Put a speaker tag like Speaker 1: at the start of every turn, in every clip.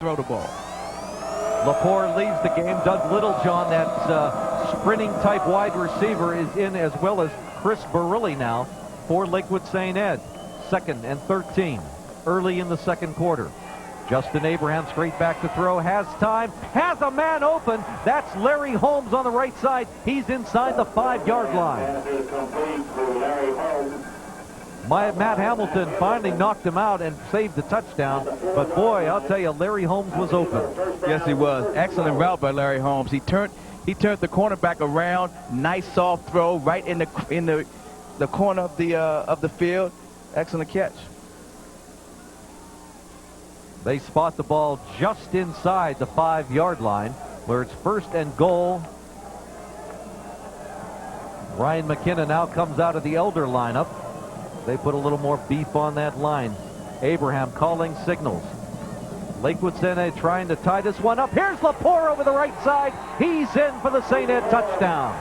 Speaker 1: throw the ball.
Speaker 2: Lepore leaves the game. Doug Littlejohn, that sprinting type wide receiver, is in, as well as Chris Barilli now for Lakewood St. Ed. 2nd and 13 early in the second quarter. Justin Abraham straight back to throw, has time, has a man open. That's Larry Holmes on the right side. He's inside the 5-yard line. Matt Hamilton finally knocked him out and saved the touchdown. But boy, I'll tell you, Larry Holmes was open.
Speaker 1: Yes, he was. Excellent route by Larry Holmes. He turned the cornerback around. Nice soft throw right in the corner of the field. Excellent catch.
Speaker 2: They spot the ball just inside the 5-yard line, where it's 1st and goal. Ryan McKenna now comes out of the Elder lineup. They put a little more beef on that line. Abraham calling signals. Lakewood St. Ed trying to tie this one up. Here's Lepore over the right side. He's in for the St. Ed touchdown.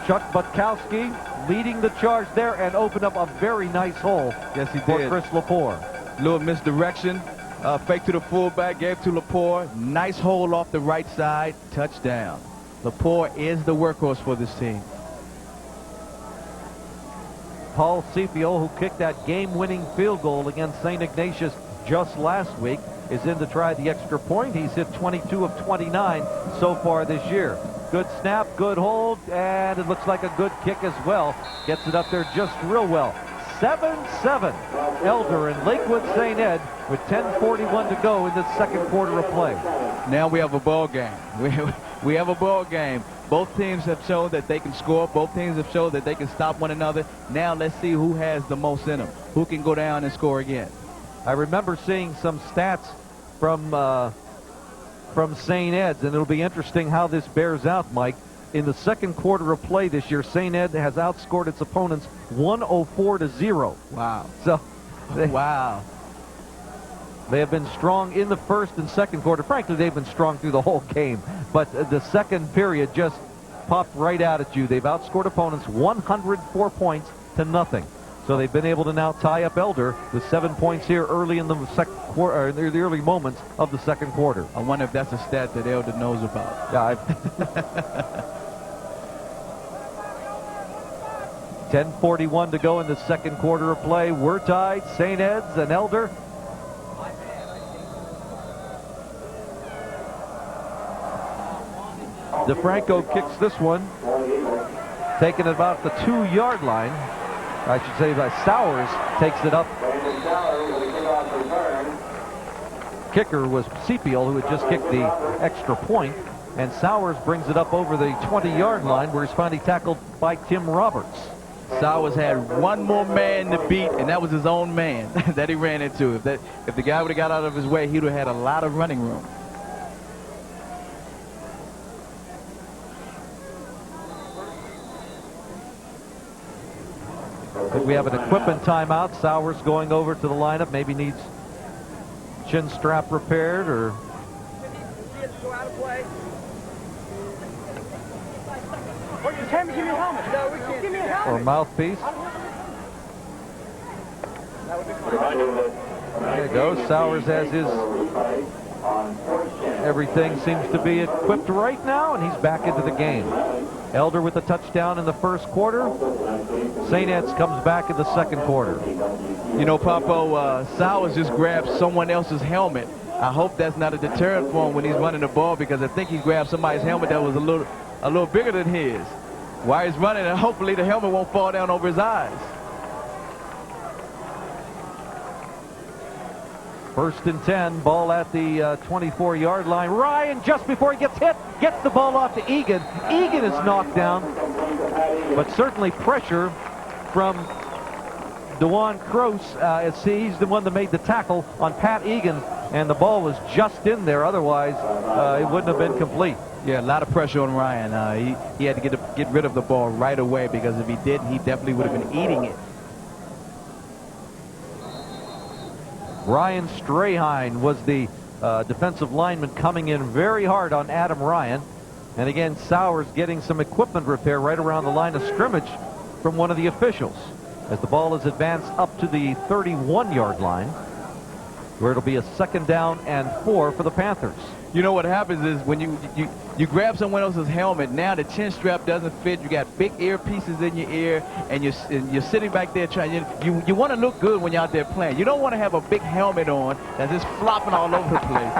Speaker 2: Chuck Butkowski leading the charge there and opened up a very nice hole.
Speaker 1: Yes, he
Speaker 2: for
Speaker 1: did.
Speaker 2: Chris Lepore.
Speaker 1: Little misdirection. Fake to the fullback, gave to Lepore. Nice hole off the right side. Touchdown. Lepore is the workhorse for this team.
Speaker 2: Paul Cepio, who kicked that game-winning field goal against St. Ignatius just last week, is in to try the extra point. He's hit 22 of 29 so far this year. Good snap, good hold, and it looks like a good kick as well. Gets it up there just real well. 7-7 Elder and Lakewood St. Ed with 10:41 to go in the second quarter of play.
Speaker 1: Now we have a ball game. We have a ball game. Both teams have shown that they can score. Both teams have shown that they can stop one another. Now let's see who has the most in them. Who can go down and score again.
Speaker 2: I remember seeing some stats from St. Ed's, and it'll be interesting how this bears out, Mike. In the second quarter of play this year, St. Ed has outscored its opponents 104-0.
Speaker 1: Wow.
Speaker 2: So,
Speaker 1: wow.
Speaker 2: They have been strong in the first and second quarter. Frankly, they've been strong through the whole game. But the second period just popped right out at you. They've outscored opponents 104 points to nothing. So they've been able to now tie up Elder with 7 points here early in the second quarter, the early moments of the second quarter.
Speaker 1: I wonder if that's a stat that Elder knows about.
Speaker 2: Yeah, 10:41 to go in the second quarter of play. We're tied, St. Ed's and Elder. DeFranco kicks this one, taking it about the 2-yard line. I should say that Sowers takes it up. Kicker was Cepio, who had just kicked the extra point, and Sowers brings it up over the 20-yard line, where he's finally tackled by Tim Roberts.
Speaker 1: Sowers had one more man to beat, and that was his own man that he ran into. If the guy would have got out of his way, he would have had a lot of running room.
Speaker 2: We have an equipment timeout. Sowers going over to the lineup. Maybe needs chin strap repaired or... or mouthpiece. There you go. Sowers has his... everything seems to be equipped right now, and he's back into the game. Elder with a touchdown in the first quarter. St. Ed's comes back in the second quarter.
Speaker 1: You know, Papo, Sowers just grabbed someone else's helmet. I hope that's not a deterrent for him when he's running the ball, because I think he grabbed somebody's helmet that was a little bigger than his. While he's running, and hopefully the helmet won't fall down over his eyes.
Speaker 2: 1st and 10, ball at the 24-yard line. Ryan, just before he gets hit, gets the ball off to Egan. Egan is knocked down, but certainly pressure from DeJuan Croce, as he's the one that made the tackle on Pat Egan, and the ball was just in there. Otherwise, it wouldn't have been complete.
Speaker 1: Yeah, a lot of pressure on Ryan. He had to get rid of the ball right away, because if he didn't, he definitely would have been eating it.
Speaker 2: Ryan Strahan was the defensive lineman coming in very hard on Adam Ryan. And again, Sowers getting some equipment repair right around the line of scrimmage from one of the officials as the ball is advanced up to the 31-yard line, where it'll be a 2nd down and 4 for the Panthers.
Speaker 1: You know what happens is when you grab someone else's helmet, now the chin strap doesn't fit. You got big earpieces in your ear, and you're sitting back there trying. You want to look good when you're out there playing. You don't want to have a big helmet on that's just flopping all over the place.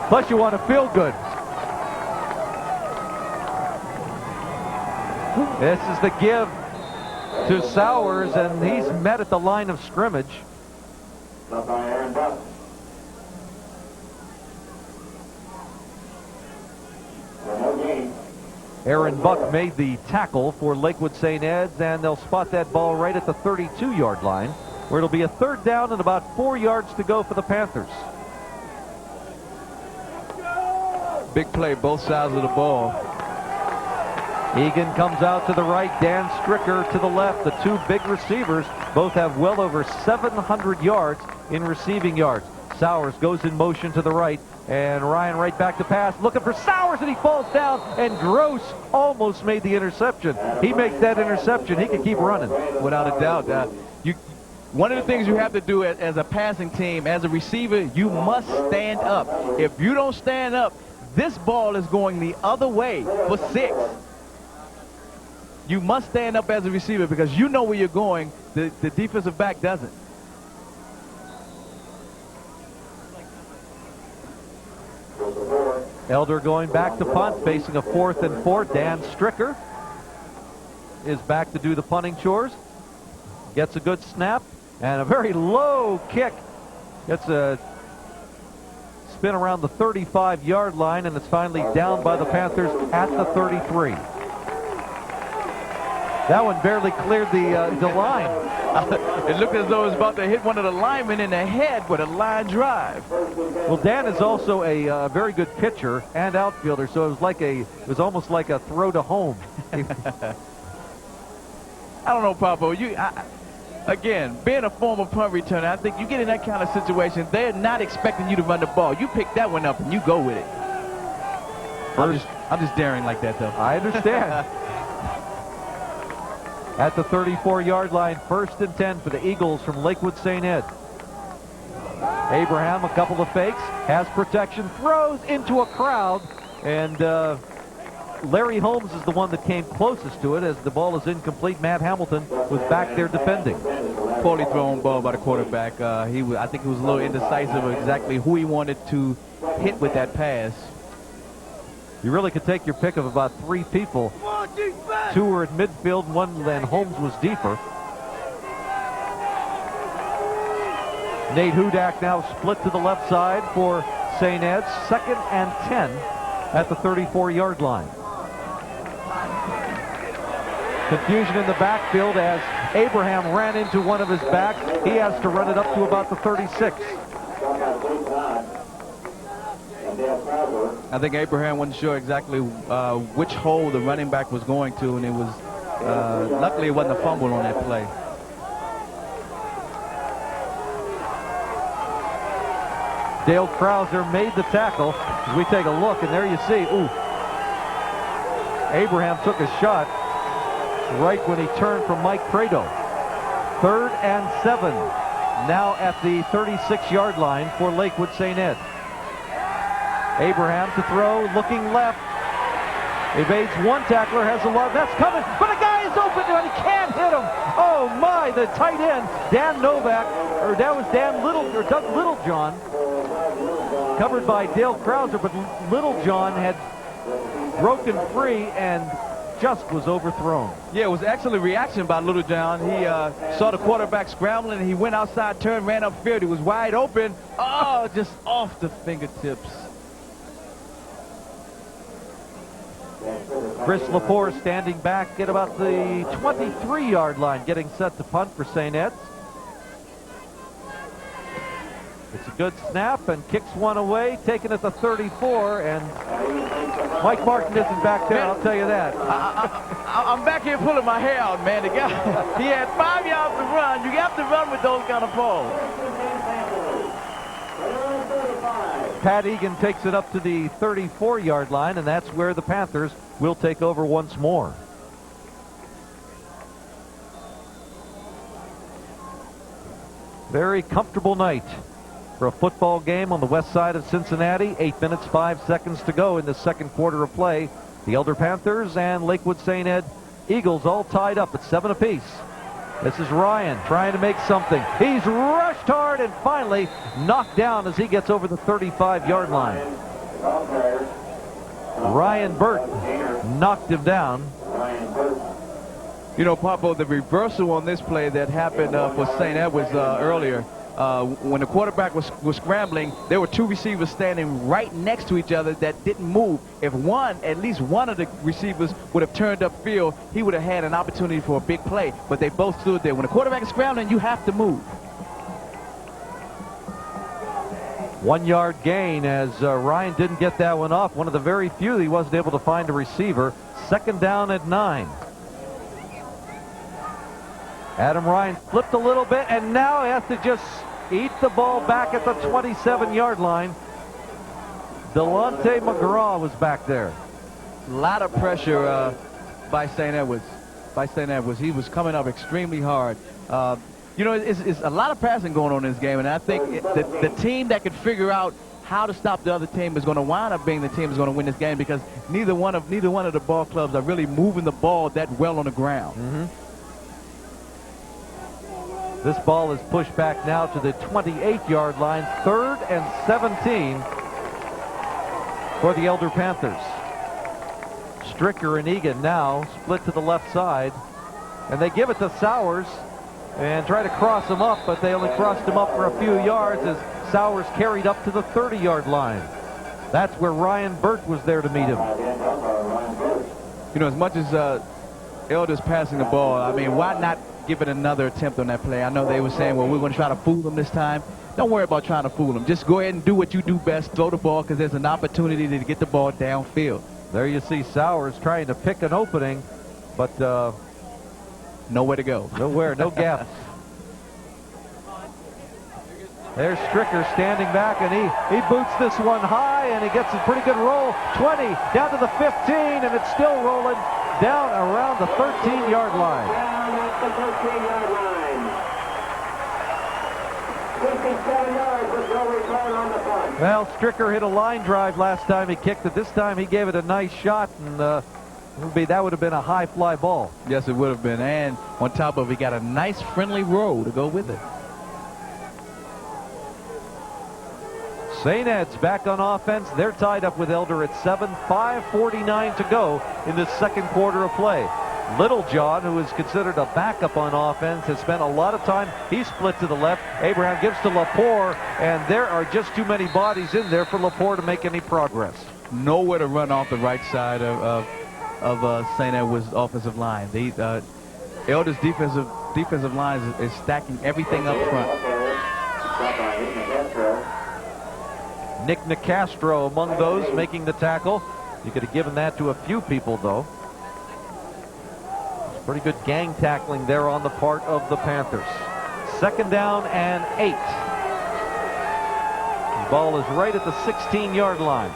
Speaker 2: Plus, you want to feel good. This is the give to Sowers, and he's met at the line of scrimmage. Aaron Buck made the tackle for Lakewood St. Ed's, and they'll spot that ball right at the 32-yard line, where it'll be a 3rd down and about 4 yards to go for the Panthers.
Speaker 1: Big play, both sides of the ball.
Speaker 2: Egan comes out to the right, Dan Stricker to the left. The two big receivers both have well over 700 yards in receiving yards. Sowers goes in motion to the right, and Ryan right back to pass, looking for Sowers, and he falls down, and Gross almost made the interception. He makes that interception. He can keep running.
Speaker 1: Without a doubt. One of the things you have to do as a passing team, as a receiver, you must stand up. If you don't stand up, this ball is going the other way for 6. You must stand up as a receiver because you know where you're going. The defensive back doesn't.
Speaker 2: Elder going back to punt, facing a 4th and 4. Dan Stricker is back to do the punting chores. Gets a good snap and a very low kick. Gets a spin around the 35-yard line, and it's finally down by the Panthers at the 33. That one barely cleared the line.
Speaker 1: It looked as though it was about to hit one of the linemen in the head with a line drive.
Speaker 2: Well, Dan is also a very good pitcher and outfielder, so it was almost like a throw to home.
Speaker 1: I don't know, Papo. Again, being a former punt returner, I think you get in that kind of situation, they're not expecting you to run the ball. You pick that one up and you go with it. I'm just daring like that, though.
Speaker 2: I understand. At the 34-yard line, 1st and 10 for the Eagles from Lakewood St. Ed. Abraham, a couple of fakes, has protection, throws into a crowd, and Larry Holmes is the one that came closest to it as the ball is incomplete. Matt Hamilton was back there defending.
Speaker 1: Poorly thrown ball by the quarterback. I think he was a little indecisive of exactly who he wanted to hit with that pass.
Speaker 2: You really could take your pick of about 3 people. 2 were at midfield, and Holmes was deeper. Nate Hudak now split to the left side for St. Ed's. 2nd and 10 at the 34-yard line. Confusion in the backfield as Abraham ran into one of his backs. He has to run it up to about the 36.
Speaker 1: I think Abraham wasn't sure exactly which hole the running back was going to, and it was luckily it wasn't a fumble on that play.
Speaker 2: Dale Krauser made the tackle. As we take a look, and there you see, Abraham took a shot right when he turned from Mike Prado. 3rd and 7 now at the 36-yard line for Lakewood St. Ed. Abraham to throw, looking left. Evades one tackler, has a lot. That's coming, but a guy is open and he can't hit him. Oh my, the tight end, Dan Novak, or that was Doug Littlejohn, covered by Dale Krauser, but Littlejohn had broken free and just was overthrown.
Speaker 1: Yeah, it was actually a reaction by Littlejohn. He saw the quarterback scrambling, and he went outside, turned, ran upfield. He was wide open. Oh, just off the fingertips.
Speaker 2: Chris Lepore standing back at about the 23-yard line, getting set to punt for St. Ed's. It's a good snap and kicks one away, taken at the 34, and Mike Martin isn't back there, I'll tell you that.
Speaker 1: I'm back here pulling my hair out, man. The guy, he had 5 yards to run. You have to run with those kind of balls.
Speaker 2: Pat Egan takes it up to the 34-yard line, and that's where the Panthers will take over once more. Very comfortable night for a football game on the west side of Cincinnati. 8 minutes, 5 seconds to go in the second quarter of play. The Elder Panthers and Lakewood St. Ed Eagles all tied up at 7 apiece. This is Ryan trying to make something. He's rushed hard and finally knocked down as he gets over the 35-yard line. Ryan Burt knocked him down.
Speaker 1: You know, Papo, the reversal on this play that happened for St. Edwards earlier, when the quarterback was scrambling, there were two receivers standing right next to each other that didn't move. If at least one of the receivers would have turned upfield, he would have had an opportunity for a big play. But they both stood there. When the quarterback is scrambling, you have to move.
Speaker 2: 1 yard gain as Ryan didn't get that one off. One of the very few he wasn't able to find a receiver. Second down at 9. Adam Ryan flipped a little bit, and now he has to just eat the ball back at the 27-yard line. Delonte McGraw was back there.
Speaker 1: A lot of pressure by St. Edwards. He was coming up extremely hard. You know, it's a lot of passing going on in this game, and I think the team that could figure out how to stop the other team is going to wind up being the team that's going to win this game, because neither one of the ball clubs are really moving the ball that well on the ground.
Speaker 2: Mm-hmm. This ball is pushed back now to the 28-yard line. 3rd and 17 for the Elder Panthers. Stricker and Egan now split to the left side, and they give it to Sowers and try to cross him up, but they only crossed him up for a few yards as Sowers carried up to the 30-yard line. That's where Ryan Burt was there to meet him.
Speaker 1: You know, as much as Elder's passing the ball, I mean, why not give it another attempt on that play? I know they were saying, well, we're going to try to fool them this time. Don't worry about trying to fool them. Just go ahead and do what you do best, throw the ball, because there's an opportunity to get the ball downfield.
Speaker 2: There you see Sowers trying to pick an opening, but
Speaker 1: nowhere to go.
Speaker 2: Nowhere, no gaps. There's Stricker standing back, and he boots this one high, and he gets a pretty good roll. 20, down to the 15, and it's still rolling down around the 13-yard line.
Speaker 3: Down at the 13-yard line. 57 yards with no return on the punt.
Speaker 2: Well, Stricker hit a line drive last time he kicked it. This time he gave it a nice shot, and that would have been a high fly ball.
Speaker 1: Yes, it would have been. And on top of it, he got a nice friendly roll to go with it.
Speaker 2: St. Ed's back on offense. They're tied up with Elder at 7. 5:49 to go in the second quarter of play. Littlejohn, who is considered a backup on offense, has spent a lot of time. He split to the left. Abraham gives to Lepore, and there are just too many bodies in there for Lepore to make any progress.
Speaker 1: Nowhere to run off the right side of St. Edward's offensive line. Elder's defensive line is stacking everything up front.
Speaker 2: Nick Nicastro among those making the tackle. You could have given that to a few people, though. Pretty good gang tackling there on the part of the Panthers. Second down and 8. The ball is right at the 16-yard line.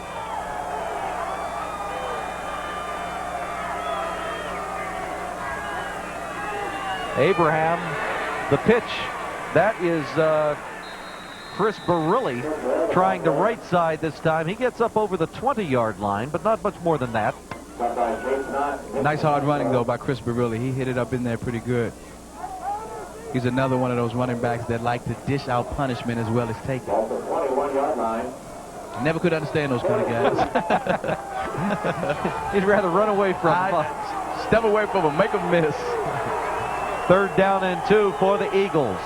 Speaker 2: Abraham, the pitch. That is Chris Barilli trying the right side this time. He gets up over the 20-yard line, but not much more than that.
Speaker 1: Nice hard running, though, by Chris Barilli. He hit it up in there pretty good. He's another one of those running backs that like to dish out punishment as well as take it.
Speaker 3: 21-yard line.
Speaker 1: Never could understand those kind of guys.
Speaker 2: He'd rather run away from him.
Speaker 1: Step away from him, make him miss.
Speaker 2: Third down and 2 for the Eagles.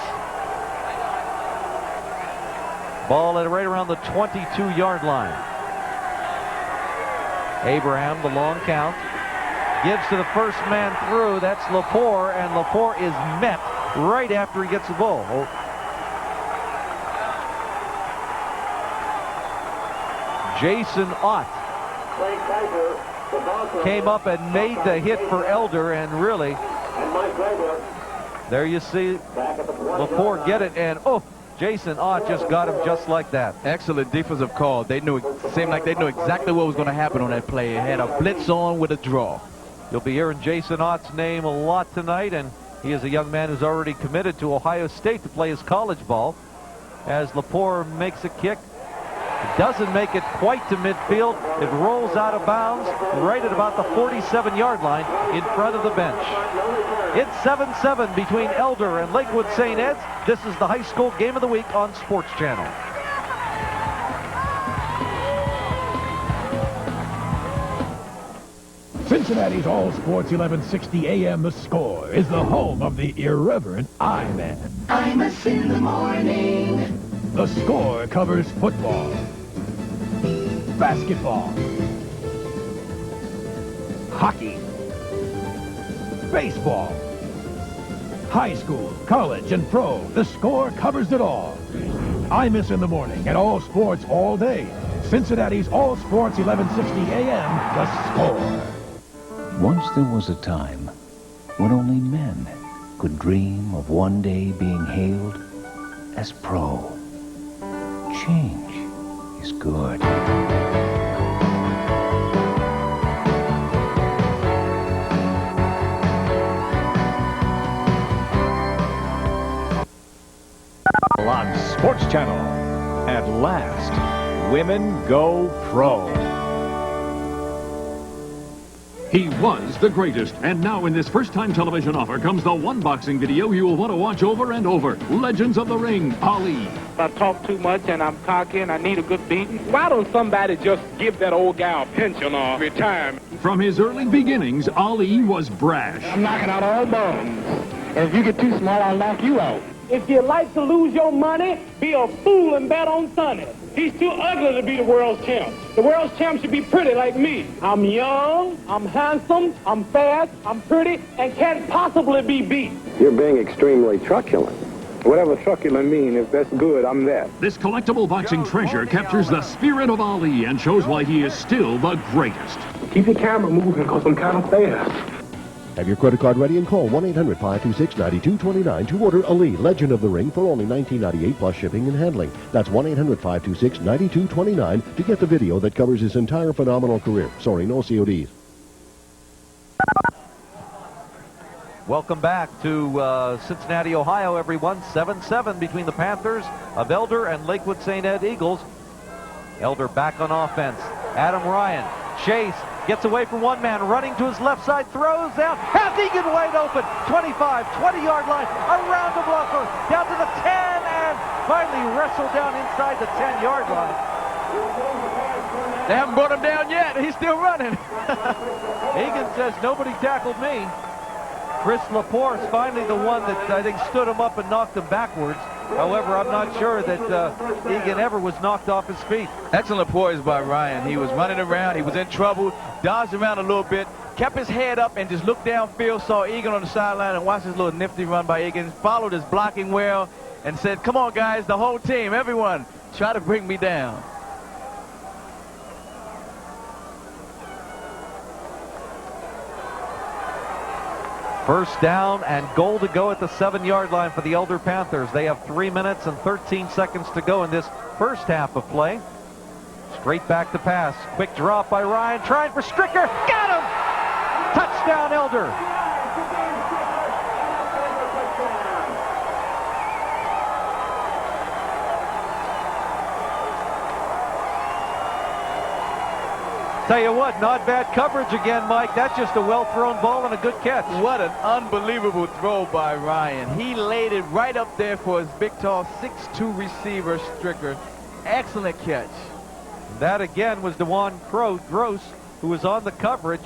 Speaker 2: Ball at right around the 22-yard line. Abraham, the long count, gives to the first man through. That's Lepore, and Lepore is met right after he gets the ball. Jason Ott came up and made the hit for Elder, and really, there you see Lepore get it, and Jason Ott just got him just like that.
Speaker 1: Excellent defensive call. They knew, seemed like they knew exactly what was going to happen on that play. It had a blitz on with a draw.
Speaker 2: You'll be hearing Jason Ott's name a lot tonight, and he is a young man who's already committed to Ohio State to play his college ball. As Lepore makes a kick, it doesn't make it quite to midfield. It rolls out of bounds right at about the 47-yard line in front of the bench. It's 7-7 between Elder and Lakewood St. Ed's. This is the high school game of the week on Sports Channel.
Speaker 4: Cincinnati's All Sports 1160 AM The Score is the home of the irreverent I-Man.
Speaker 5: Imus in the morning.
Speaker 4: The Score covers football, basketball, hockey, baseball, high school, college, and pro. The Score covers it all. Imus in the morning and All Sports all day. Cincinnati's All Sports 1160 AM The Score.
Speaker 6: Once there was a time when only men could dream of one day being hailed as pro. Change is good.
Speaker 7: On Sports Channel, at last, Women Go Pro.
Speaker 8: He was the greatest, and now in this first-time television offer comes the one boxing video you will want to watch over and over. Legends of the Ring, Ali.
Speaker 9: I talk too much and I'm cocky and I need a good beating. Why don't somebody just give that old guy a pension or retirement?
Speaker 8: From his early beginnings, Ali was brash.
Speaker 9: I'm knocking out all bones. And if you get too small, I'll knock you out. If you like to lose your money, be a fool and bet on Sonny. He's too ugly to be the world's champ. The world's champ should be pretty like me. I'm young, I'm handsome, I'm fast, I'm pretty, and can't possibly be beat.
Speaker 3: You're being extremely truculent. Whatever truculent mean, if that's good, I'm that.
Speaker 8: This collectible boxing treasure captures the spirit of Ali and shows why he is still the greatest.
Speaker 9: Keep the camera moving because I'm kind of fast.
Speaker 10: Have your credit card ready and call 1-800-526-9229 to order Ali, Legend of the Ring, for only $19.98 plus shipping and handling. That's 1-800-526-9229 to get the video that covers his entire phenomenal career. Sorry, no CODs.
Speaker 2: Welcome back to Cincinnati, Ohio, everyone. 7-7 between the Panthers of Elder and Lakewood St. Ed Eagles. Elder back on offense. Adam Ryan, chase, gets away from one man, running to his left side, throws down, has Egan wide open, 25, 20-yard line, around the blocker, down to the 10, and finally wrestled down inside the 10-yard line.
Speaker 1: They haven't brought him down yet. He's still running.
Speaker 2: Egan says, nobody tackled me. Chris Lepore is finally the one that I think stood him up and knocked him backwards. However, I'm not sure that Egan ever was knocked off his feet.
Speaker 1: Excellent poise by Ryan. He was running around. He was in trouble, dodged around a little bit, kept his head up and just looked downfield, saw Egan on the sideline and watched his little nifty run by Egan, followed his blocking well and said, come on, guys, the whole team, everyone, try to bring me down.
Speaker 2: First down and goal to go at the 7-yard line for the Elder Panthers. They have 3 minutes and 13 seconds to go in this first half of play. Straight back to pass. Quick drop by Ryan, trying for Stricker. Got him! Touchdown, Elder. Tell you what, not bad coverage again, Mike. That's just a well-thrown ball and a good catch.
Speaker 1: What an unbelievable throw by Ryan. He laid it right up there for his big, tall 6'2" receiver, Stricker. Excellent catch.
Speaker 2: That, again, was DeJuan Gross, who was on the coverage.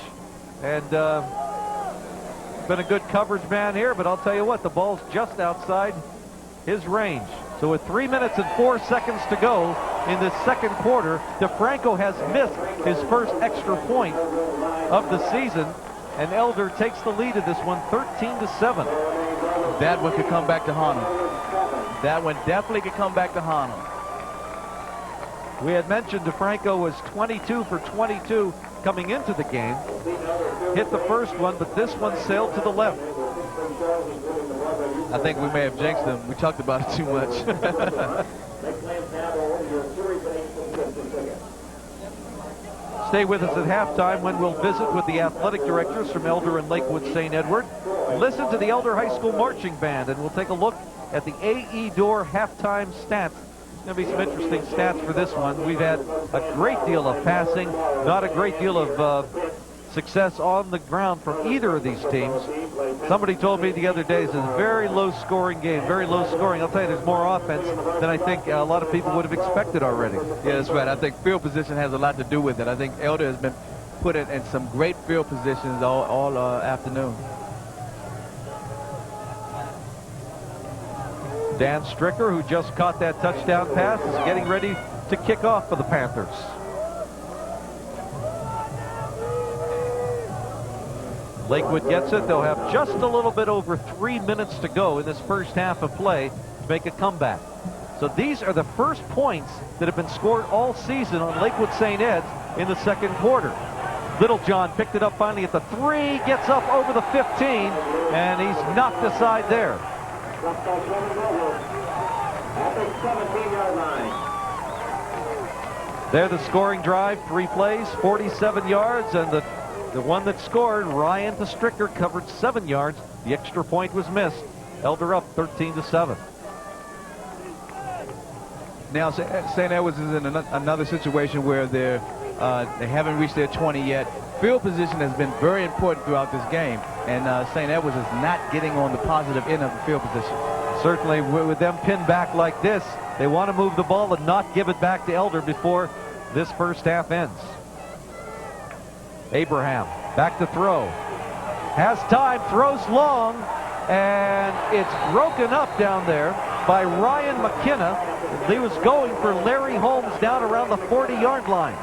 Speaker 2: And been a good coverage man here, but I'll tell you what, the ball's just outside his range. So with 3 minutes and 4 seconds to go in this second quarter, DeFranco has missed his first extra point of the season, and Elder takes the lead in this one, 13-7.
Speaker 1: That one could come back to haunt him. That one definitely could come back to haunt him.
Speaker 2: We had mentioned DeFranco was 22 for 22 coming into the game. Hit the first one, but this one sailed to the left.
Speaker 1: I think we may have jinxed them. We talked about it too much.
Speaker 2: Stay with us at halftime when we'll visit with the athletic directors from Elder and Lakewood St. Edward. Listen to the Elder High School Marching Band, and we'll take a look at the AE Door halftime stats. There's going to be some interesting stats for this one. We've had a great deal of passing, not a great deal of success on the ground from either of these teams. Somebody told me the other day it's a very low-scoring game, very low scoring. I'll tell you, there's more offense than I think a lot of people would have expected already.
Speaker 1: Yeah, that's right. I think field position has a lot to do with it. I think Elder has been put in some great field positions all afternoon.
Speaker 2: Dan Stricker, who just caught that touchdown pass, is getting ready to kick off for the Panthers. Lakewood gets it. They'll have just a little bit over 3 minutes to go in this first half of play to make a comeback. So these are the first points that have been scored all season on Lakewood St. Ed's in the second quarter. Littlejohn picked it up finally at the 3, gets up over the 15, and he's knocked aside there. There the scoring drive, 3 plays, 47 yards, and the one that scored, Ryan to Stricker, covered 7 yards. The extra point was missed. Elder up 13-7.
Speaker 1: Now St. Edwards is in another situation where they haven't reached their 20 yet. Field position has been very important throughout this game, and St. Edwards is not getting on the positive end of the field position.
Speaker 2: Certainly, with them pinned back like this, they want to move the ball and not give it back to Elder before this first half ends. Abraham back to throw. Has time, throws long, and it's broken up down there by Ryan McKenna. He was going for Larry Holmes down around the 40-yard line.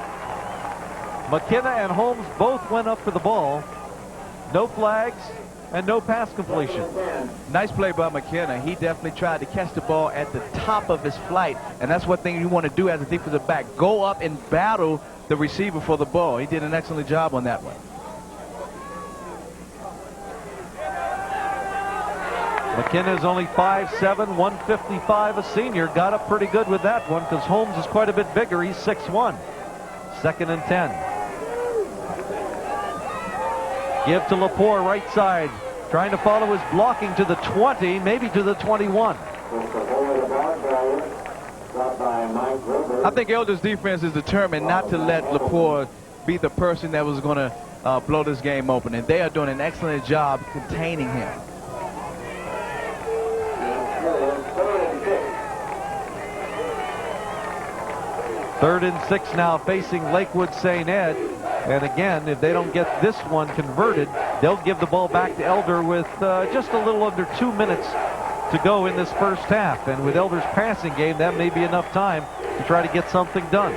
Speaker 2: McKenna and Holmes both went up for the ball. No flags and no pass completion.
Speaker 1: Nice play by McKenna. He definitely tried to catch the ball at the top of his flight, and that's one thing you want to do as a defensive back. Go up and battle the receiver for the ball. He did an excellent job on that one.
Speaker 2: McKenna is only 5'7", 155, a senior. Got up pretty good with that one because Holmes is quite a bit bigger. He's 6'1". 2nd and 10. Give to Lepore, right side. Trying to follow his blocking to the 20, maybe to the 21.
Speaker 1: I think Elder's defense is determined not to let Lepore be the person that was going to blow this game open, and they are doing an excellent job containing him.
Speaker 2: Third and 6 now facing Lakewood St. Ed. And again, if they don't get this one converted, they'll give the ball back to Elder with just a little under 2 minutes to go in this first half. And with Elder's passing game, that may be enough time to try to get something done.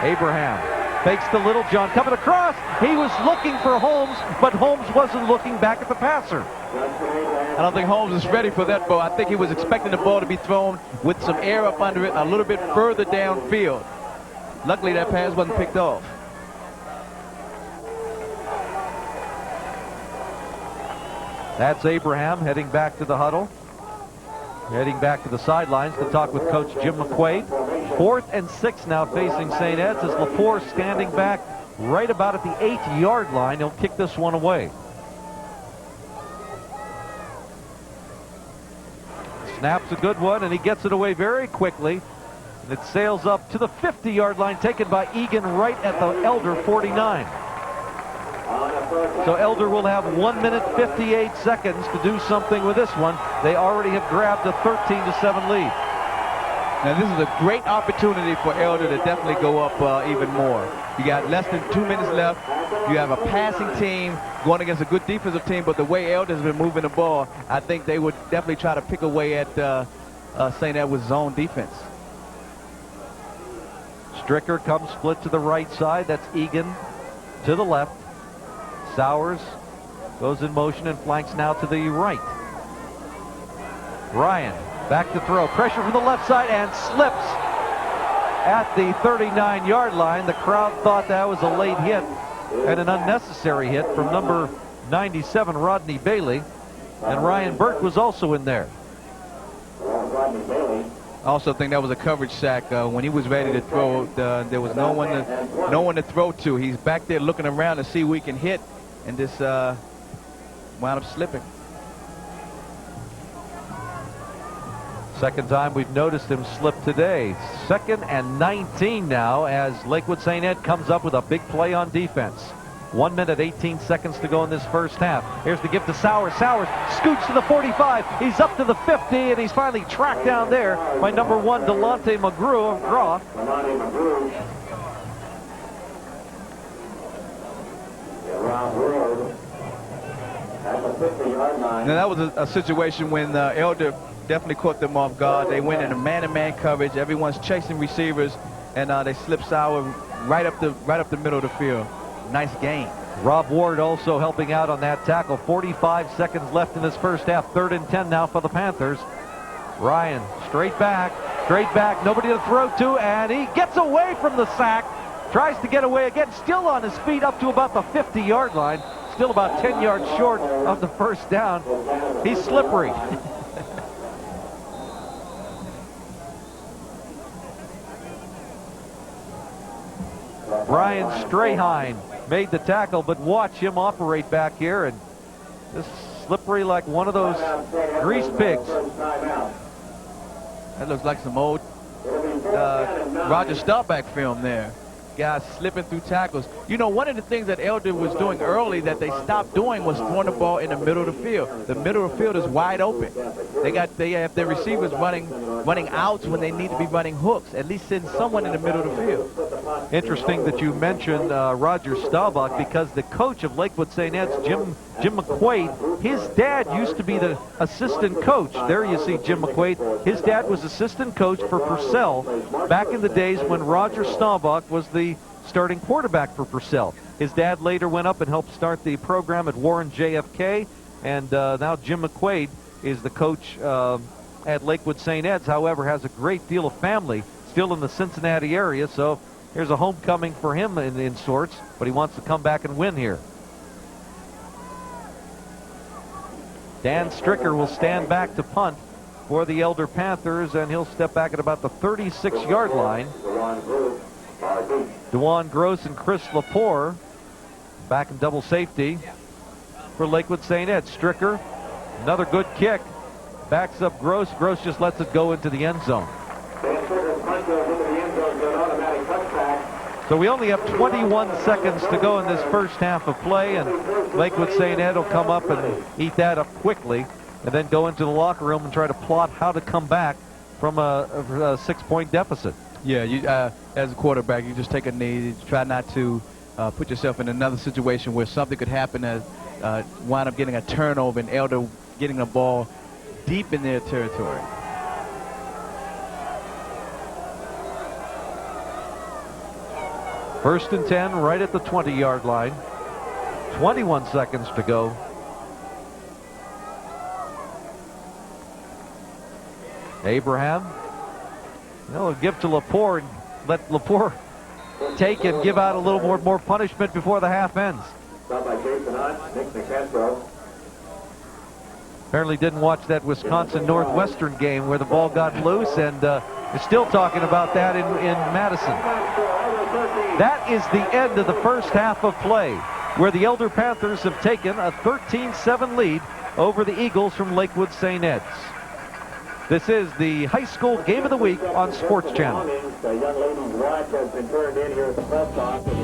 Speaker 2: Abraham fakes to Littlejohn, coming across. He was looking for Holmes, but Holmes wasn't looking back at the passer.
Speaker 1: I don't think Holmes is ready for that ball. I think he was expecting the ball to be thrown with some air up under it a little bit further downfield. Luckily, that pass wasn't picked off.
Speaker 2: That's Abraham heading back to the huddle. Heading back to the sidelines to talk with Coach Jim McQuaid. 4th and 6 now facing St. Ed's as Lepore standing back right about at the 8-yard line. He'll kick this one away. Snaps a good one, and he gets it away very quickly. And it sails up to the 50-yard line, taken by Egan right at the Elder 49. So Elder will have 1 minute 58 seconds to do something with this one. They already have grabbed a 13-7 lead.
Speaker 1: Now this is a great opportunity for Elder to definitely go up even more. You got less than 2 minutes left. You have a passing team going against a good defensive team, but the way Elder's been moving the ball, I think they would definitely try to pick away at St. Edward's zone defense.
Speaker 2: Stricker comes split to the right side. That's Egan to the left. Sowers goes in motion and flanks now to the right. Ryan back to throw. Pressure from the left side and slips at the 39-yard line. The crowd thought that was a late hit and an unnecessary hit from number 97, Rodney Bailey. And Ryan Burke was also in there.
Speaker 1: I also think that was a coverage sack. When he was ready to throw, there was no one to throw to. He's back there looking around to see who he can hit, and this wound up slipping.
Speaker 2: Second time we've noticed him slip today. 2nd and 19 now as Lakewood St. Ed comes up with a big play on defense. 1 minute, 18 seconds to go in this first half. Here's the give to Sowers. Sowers scoots to the 45. He's up to the 50, and he's finally tracked down there by number 1, Delonte McGraw.
Speaker 1: Now that was a situation when Elder definitely caught them off guard. They went into man-to-man coverage. Everyone's chasing receivers, and they slip Sauer right up the middle of the field. Nice gain.
Speaker 2: Rob Ward also helping out on that tackle. 45 seconds left in this first half. 3rd and 10 now for the Panthers. Ryan straight back, nobody to throw to, and he gets away from the sack. Tries to get away again, still on his feet up to about the 50-yard line. Still about 10 yards short of the first down. He's slippery. Brian Strahan made the tackle, but watch him operate back here, and just slippery like one of those grease pigs.
Speaker 1: That looks like some old Roger Staubach film there. Guys slipping through tackles. You know, one of the things that Elder was doing early that they stopped doing was throwing the ball in the middle of the field. The middle of the field is wide open. They have their receivers running outs when they need to be running hooks. At least send someone in the middle of the field.
Speaker 2: Interesting that you mentioned Roger Staubach, because the coach of Lakewood St. Ed's, Jim McQuaid, his dad used to be the assistant coach. There you see Jim McQuaid. His dad was assistant coach for Purcell back in the days when Roger Staubach was the starting quarterback for Purcell. His dad later went up and helped start the program at Warren JFK, and now Jim McQuaid is the coach at Lakewood St. Ed's. However, has a great deal of family still in the Cincinnati area, so here's a homecoming for him in sorts, but he wants to come back and win here. Dan Stricker will stand back to punt for the Elder Panthers, and he'll step back at about the 36-yard line. Dewan Gross and Chris Lepore back in double safety for Lakewood St. Ed. Stricker, another good kick, backs up Gross. Gross just lets it go into the end zone. So we only have 21 seconds to go in this first half of play, and Lakewood St. Ed will come up and eat that up quickly and then go into the locker room and try to plot how to come back from a 6-point deficit.
Speaker 1: Yeah, you, as a quarterback, you just take a knee. You try not to put yourself in another situation where something could happen as wind up getting a turnover and Elder getting the ball deep in their territory.
Speaker 2: First and 10 right at the 20-yard line. 21 seconds to go. Abraham. Give to Lepore and let Lepore take and give out a little more punishment before the half ends. Apparently didn't watch that Wisconsin Northwestern game where the ball got loose, and they're still talking about that in Madison. That is the end of the first half of play, where the Elder Panthers have taken a 13-7 lead over the Eagles from Lakewood St. Ed's. This is the high school game of the week on Sports Channel.
Speaker 11: The young lady's watch has been turned in here at the press office.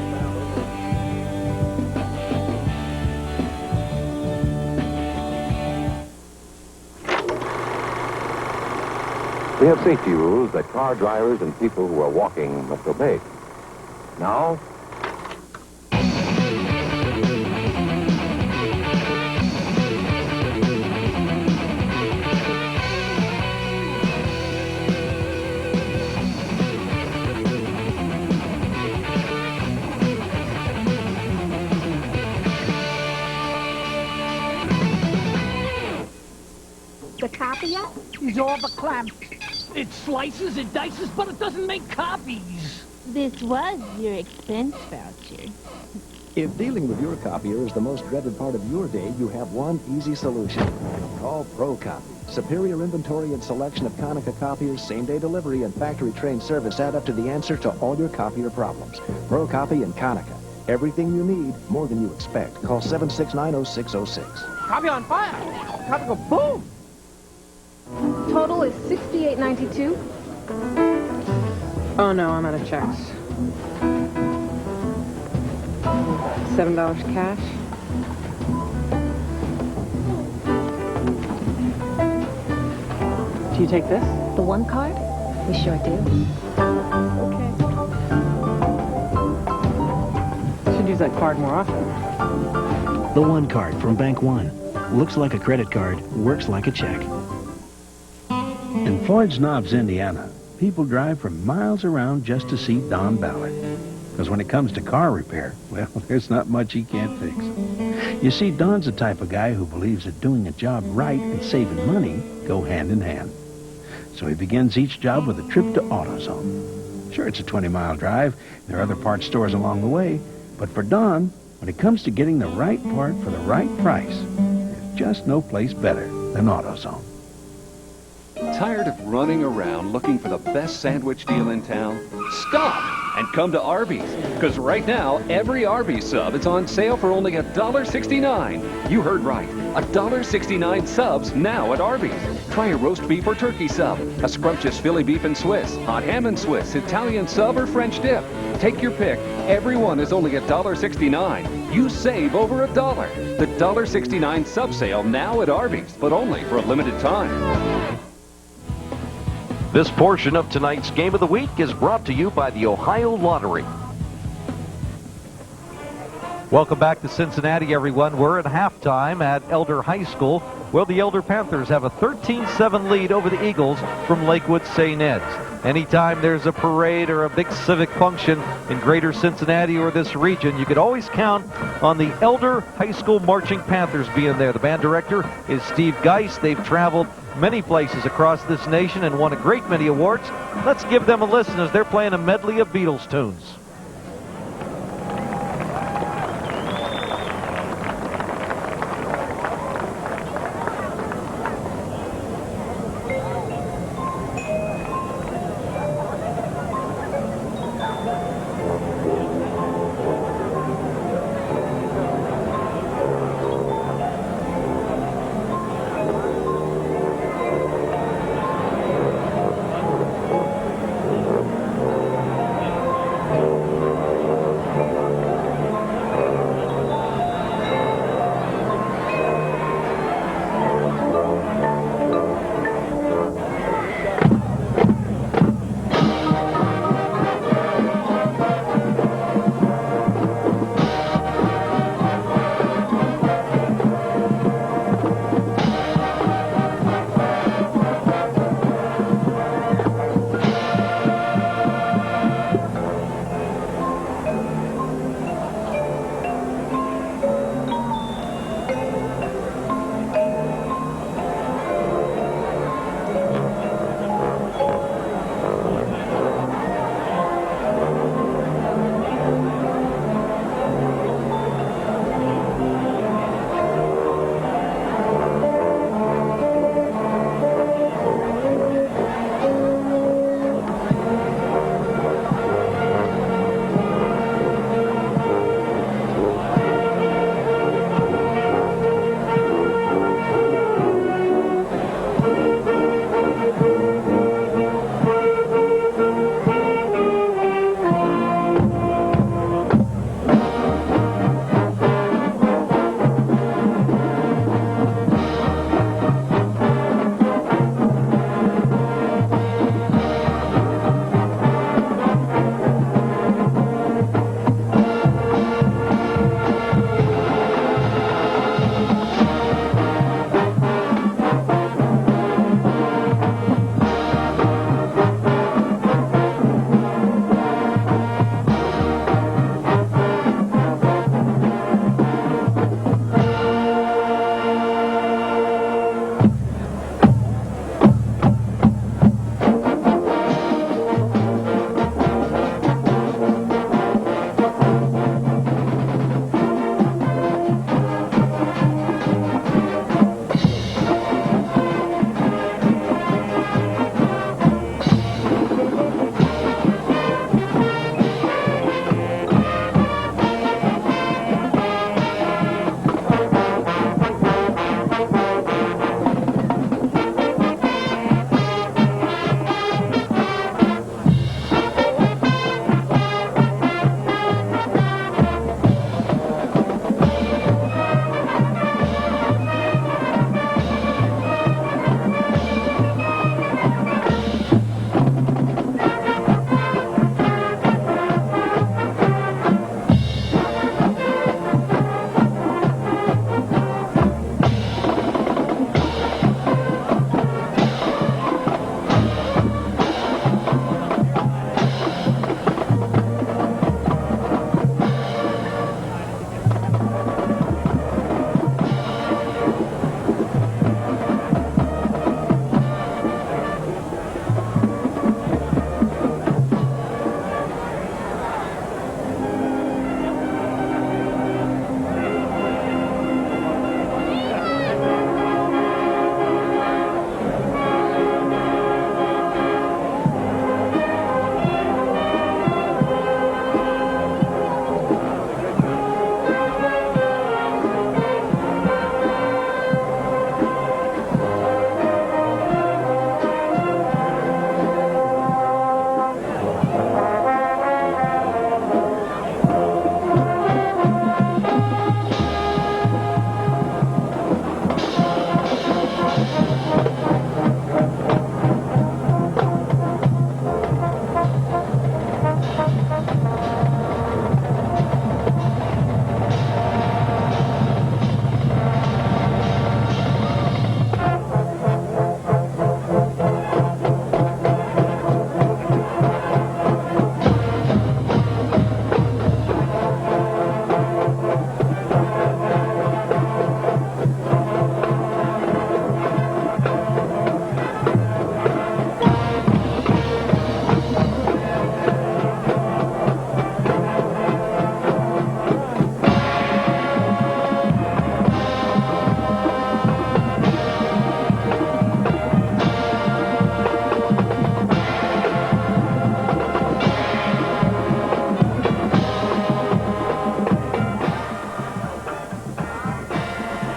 Speaker 12: We have safety rules that car drivers and people who are walking must obey. Now,
Speaker 13: the copier is all the clamped. It slices, it dices, but it doesn't make copies.
Speaker 14: This was your expense voucher. If dealing with your copier is the most dreaded part of your day, you have one easy solution. Call Pro Copy. Superior inventory and selection of Konica copiers, same-day delivery, and factory-trained service add up to the answer to all your copier problems. Pro Copy and Konica. Everything you need, more than you expect. Call 769-0606.
Speaker 13: Copy on fire. Copy go boom.
Speaker 15: Total is $68.92.
Speaker 16: Oh, no, I'm out of checks. $7 cash. Do you take this?
Speaker 15: The one card? We sure do.
Speaker 16: Okay. Should use that card more often.
Speaker 17: The One Card from Bank One. Looks like a credit card, works like a check. In Floyd's Knobs, Indiana, people drive for miles around just to see Don Ballard. Because when it comes to car repair, well, there's not much he can't fix. You see, Don's the type of guy who believes that doing a job right and saving money go hand in hand. So he begins each job with a trip to AutoZone. Sure, it's a 20-mile drive. There are other parts stores along the way. But for Don, when it comes to getting the right part for the right price, there's just no place better than AutoZone.
Speaker 18: Tired of running around looking for the best sandwich deal in town? Stop and come to Arby's. Because right now, every Arby's sub is on sale for only $1.69. You heard right. $1.69 subs now at Arby's. Try a roast beef or turkey sub, a scrumptious Philly beef and Swiss, hot ham and Swiss, Italian sub, or French dip. Take your pick. Every one is only $1.69. You save over $1. The $1.69 sub sale now at Arby's, but only for a limited time.
Speaker 2: This portion of tonight's Game of the Week is brought to you by the Ohio Lottery. Welcome back to Cincinnati, everyone. We're at halftime at Elder High School, where the Elder Panthers have a 13-7 lead over the Eagles from Lakewood St. Ed's. Anytime there's a parade or a big civic function in greater Cincinnati or this region, you could always count on the Elder High School Marching Panthers being there. The band director is Steve Geist. They've traveled many places across this nation and won a great many awards. Let's give them a listen as they're playing a medley of Beatles tunes.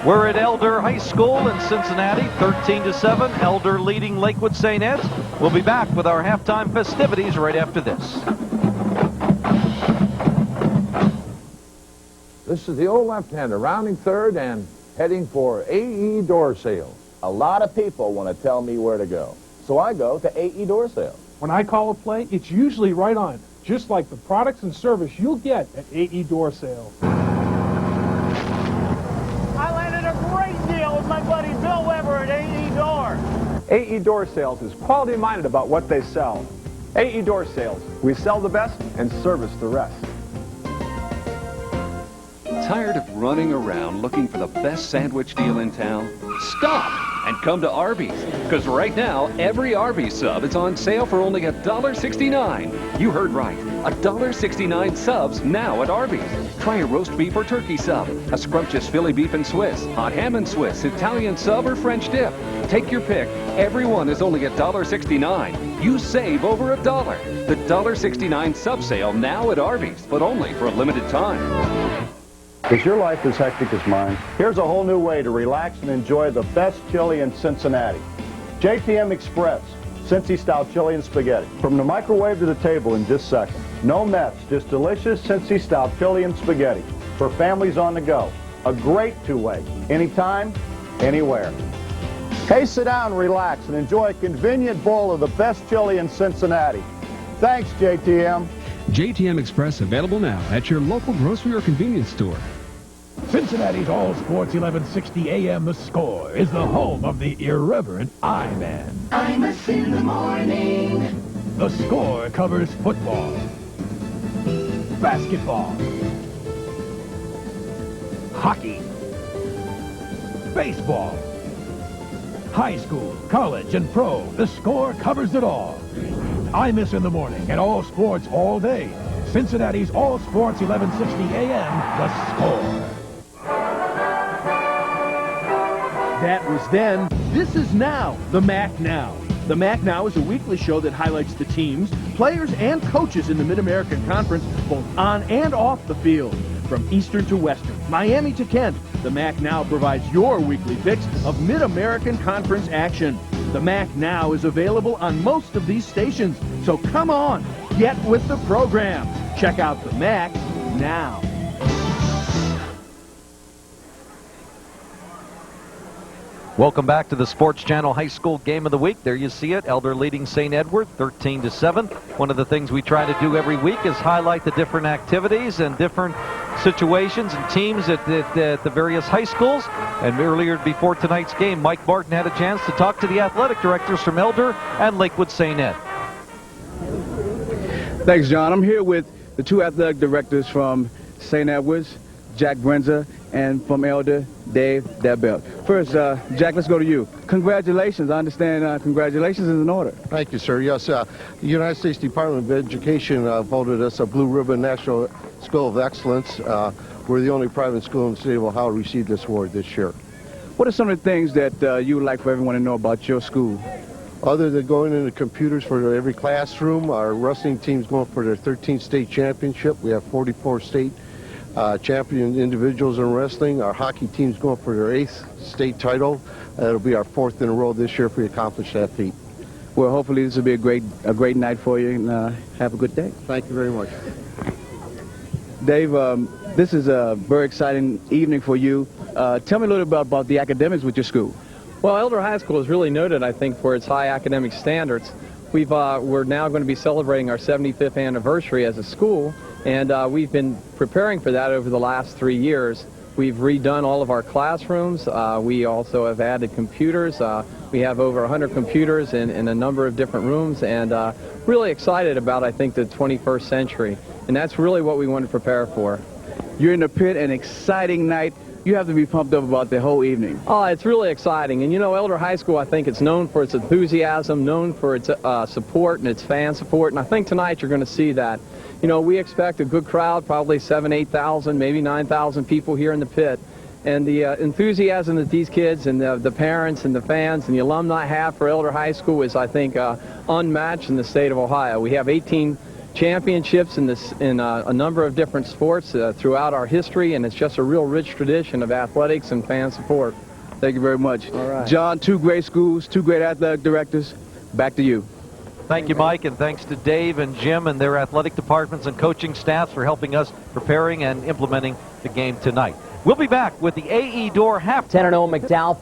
Speaker 2: We're at Elder High School in Cincinnati, 13-7. Elder leading Lakewood St. Ed's. We'll be back with our halftime festivities right after this.
Speaker 19: This is the old left-hander rounding third and heading for AE door sales.
Speaker 20: A lot of people want to tell me where to go, so I go to AE door sales.
Speaker 9: When I call a play, it's usually right on, just like the products and service you'll get at AE Door Sales.
Speaker 21: I landed a great deal with my buddy Bill Weber at AE Door.
Speaker 22: AE Door Sales is quality-minded about what they sell. AE Door Sales. We sell the best and service the rest.
Speaker 18: Tired of running around looking for the best sandwich deal in town? Stop and come to Arby's, because right now every Arby's sub is on sale for only $1.69. You heard right, $1.69 subs now at Arby's. Try a roast beef or turkey sub, a scrumptious Philly beef and Swiss, hot ham and Swiss, Italian sub, or French dip. Take your pick. Every one is only $1.69. You save over $1. The $1.69 sub sale now at Arby's, but only for a limited time.
Speaker 23: If your life is hectic as mine, here's a whole new way to relax and enjoy the best chili in Cincinnati. JTM Express, Cincy-style chili and spaghetti. From the microwave to the table in just seconds. No mess, just delicious Cincy-style chili and spaghetti for families on the go. A great two-way, anytime, anywhere. Hey, sit down, relax, and enjoy a convenient bowl of the best chili in Cincinnati. Thanks, JTM.
Speaker 24: JTM Express available now at your local grocery or convenience store.
Speaker 4: Cincinnati's All Sports 1160 AM The Score is the home of the irreverent I-Man.
Speaker 5: Imus in the morning.
Speaker 4: The Score covers football, basketball, hockey, baseball, high school, college, and pro. The Score covers it all. Imus in the morning and all sports all day. Cincinnati's All Sports 1160 AM, The Score.
Speaker 25: That was then. This is now, the MAC Now. The MAC Now is a weekly show that highlights the teams, players, and coaches in the Mid-American Conference, both on and off the field. From Eastern to Western, Miami to Kent, the MAC Now provides your weekly fix of Mid-American Conference action. The MAC Now is available on most of these stations, so come on, get with the program. Check out the MAC now.
Speaker 2: Welcome back to the Sports Channel High School Game of the Week. There you see it, Elder leading St. Edward 13-7. One of the things we try to do every week is highlight the different activities and different situations and teams at the various high schools. And earlier before tonight's game, Mike Martin had a chance to talk to the athletic directors from Elder and Lakewood St. Ed.
Speaker 26: Thanks, John. I'm here with the two athletic directors from St. Edwards, Jack Brenza, and from Elder, Dave Dabell. First, Jack, let's go to you. Congratulations. I understand congratulations is in order.
Speaker 10: Thank you, sir. Yes, the United States Department of Education voted us a Blue Ribbon National School of Excellence. We're the only private school in the state of Ohio to receive this award this year.
Speaker 26: What are some of the things that you would like for everyone to know about your school?
Speaker 10: Other than going into computers for every classroom, our wrestling team's going for their 13th state championship. We have 44 state champion individuals in wrestling. Our hockey team's going for their 8th state title. It'll be our 4th in a row this year if we accomplish that feat.
Speaker 26: Well, hopefully this will be a great night for you, and have a good day.
Speaker 10: Thank you very much.
Speaker 26: Dave, this is a very exciting evening for you. Tell me a little bit about the academics with your school.
Speaker 27: Well, Elder High School is really noted, I think, for its high academic standards. We're now going to be celebrating our 75th anniversary as a school, and we've been preparing for that over the last 3 years. We've redone all of our classrooms. We also have added computers. We have over 100 computers in a number of different rooms, and really excited about, I think, the 21st century. And that's really what we want to prepare for.
Speaker 26: You're in the pit, an exciting night. You have to be pumped up about the whole evening.
Speaker 27: Oh, it's really exciting. And, you know, Elder High School, I think it's known for its enthusiasm, known for its support and its fan support. And I think tonight you're going to see that. You know, we expect a good crowd, probably 7,000, 8,000, maybe 9,000 people here in the pit. And the enthusiasm that these kids and the parents and the fans and the alumni have for Elder High School is, I think, unmatched in the state of Ohio. We have 18 championships in a number of different sports throughout our history, and it's just a real rich tradition of athletics and fan support.
Speaker 26: Thank you very much.
Speaker 27: All right.
Speaker 26: John, 2 great schools, 2 great athletic directors. Back to you.
Speaker 2: Thank you, Mike, and thanks to Dave and Jim and their athletic departments and coaching staffs for helping us preparing and implementing the game tonight. We'll be back with the AE Door half.
Speaker 1: 10-0 McDowell.